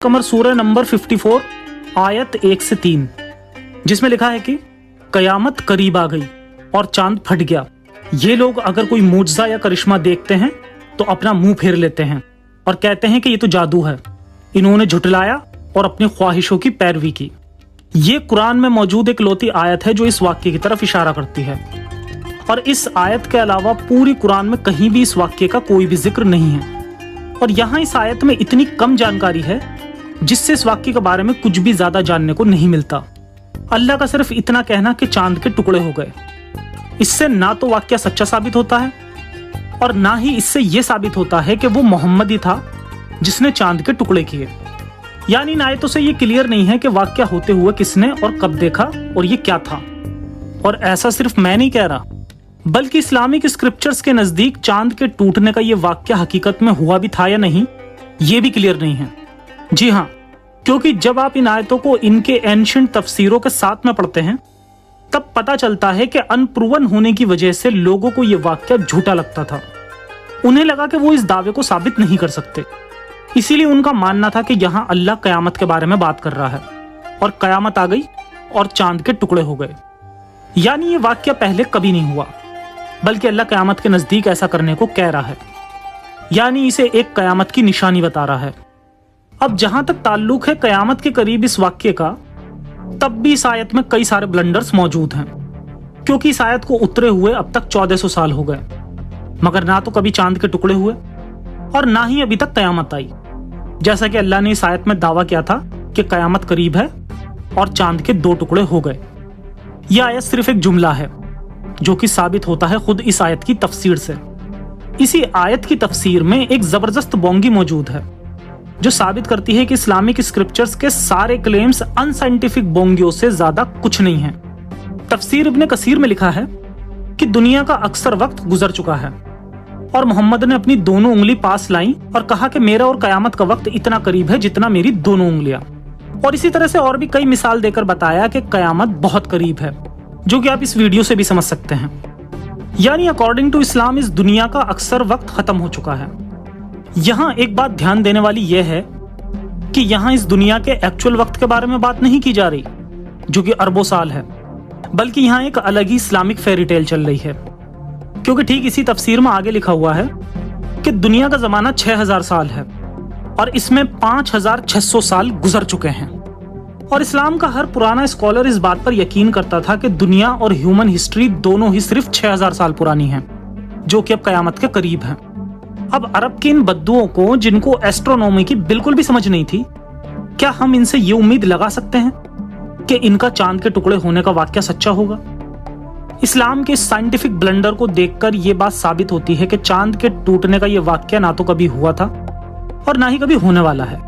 कमर सूरह नंबर 54 आयत 1 से 3, जिसमें लिखा है कि कयामत करीब आ गई और चांद फट गया। ये लोग अगर कोई मुजज़ा या करिश्मा देखते हैं तो अपना मुंह फेर लेते हैं और कहते हैं कि ये तो जादू है। इन्होंने झुटलाया और अपनी ख्वाहिशों की पैरवी की। ये कुरान में मौजूद एक लौती आयत है जो इस वाक्य की तरफ इशारा करती है, और इस आयत के अलावा पूरी कुरान में कहीं भी इस वाक्य का कोई भी जिक्र नहीं है। और यहाँ इस आयत में इतनी कम जानकारी है जिससे इस वाक्य के बारे में कुछ भी ज्यादा जानने को नहीं मिलता। अल्लाह का सिर्फ इतना कहना कि चांद के टुकड़े हो गए, इससे ना तो वाक्य सच्चा साबित होता है और ना ही इससे यह साबित होता है कि वो मोहम्मद ही था जिसने चांद के टुकड़े किए। यानी इन आयतों से ये क्लियर नहीं है कि वाक्य होते हुए किसने और कब देखा और ये क्या था। और ऐसा सिर्फ मैं नहीं कह रहा, बल्कि इस्लामिक स्क्रिप्चर्स के नजदीक चांद के टूटने का ये वाक्य हकीकत में हुआ भी था या नहीं, ये भी क्लियर नहीं है। जी हाँ, क्योंकि जब आप इन आयतों को इनके एंशिएंट तफसीरों के साथ में पढ़ते हैं तब पता चलता है कि अनप्रूवन होने की वजह से लोगों को यह वाक्य झूठा लगता था। उन्हें लगा कि वो इस दावे को साबित नहीं कर सकते, इसीलिए उनका मानना था कि यहाँ अल्लाह कयामत के बारे में बात कर रहा है और कयामत आ गई और चांद के टुकड़े हो गए। यानी ये वाक्य पहले कभी नहीं हुआ, बल्कि अल्लाह कयामत के नजदीक ऐसा करने को कह रहा है, यानी इसे एक कयामत की निशानी बता रहा है। अब जहां तक ताल्लुक है कयामत के करीब इस वाक्य का, तब भी इस आयत में कई सारे ब्लंडर्स मौजूद हैं, क्योंकि इस आयत को उतरे हुए अब तक 1400 साल हो गए, मगर ना तो कभी चांद के टुकड़े हुए और ना ही अभी तक कयामत आई, जैसा कि अल्लाह ने इस आयत में दावा किया था कि कयामत करीब है और चांद के 2 टुकड़े हो गए। यह आयत सिर्फ एक जुमला है जो कि साबित होता है खुद इस आयत की तफसीर से। इसी आयत की तफसीर में एक जबरदस्त बोंगी मौजूद है जो साबित करती है कि इस्लामिक स्क्रिप्चर्स के सारे क्लेम्स अनसाइंटिफिक बोंगियों से ज्यादा कुछ नहीं है। तफसीर इब्ने कसीर में लिखा है कि दुनिया का अक्सर वक्त गुजर चुका है और मोहम्मद ने अपनी दोनों उंगली पास लाई और कहा कि मेरा और कयामत का वक्त इतना करीब है जितना मेरी दोनों उंगलियां। और इसी तरह से और भी कई मिसाल देकर बताया कि कयामत बहुत करीब है, जो कि आप इस वीडियो से भी समझ सकते हैं। यानी अकॉर्डिंग टू इस्लाम इस दुनिया का अक्सर वक्त खत्म हो चुका है। यहाँ एक बात ध्यान देने वाली यह है कि यहाँ इस दुनिया के एक्चुअल वक्त के बारे में बात नहीं की जा रही जो कि अरबों साल है, बल्कि यहाँ एक अलग ही इस्लामिक फेरी टेल चल रही है। क्योंकि ठीक इसी तफसीर में आगे लिखा हुआ है कि दुनिया का जमाना 6000 साल है और इसमें 5600 साल गुजर चुके हैं। और इस्लाम का हर पुराना स्कॉलर इस बात पर यकीन करता था कि दुनिया और ह्यूमन हिस्ट्री दोनों ही सिर्फ 6000 साल पुरानी है, जो कि अब कयामत के करीब है। अब अरब के इन बद्दुओं को, जिनको एस्ट्रोनॉमी की बिल्कुल भी समझ नहीं थी, क्या हम इनसे ये उम्मीद लगा सकते हैं कि इनका चांद के टुकड़े होने का वाक्य सच्चा होगा? इस्लाम के साइंटिफिक ब्लंडर को देखकर यह बात साबित होती है कि चांद के टूटने का यह वाक्य ना तो कभी हुआ था और ना ही कभी होने वाला है।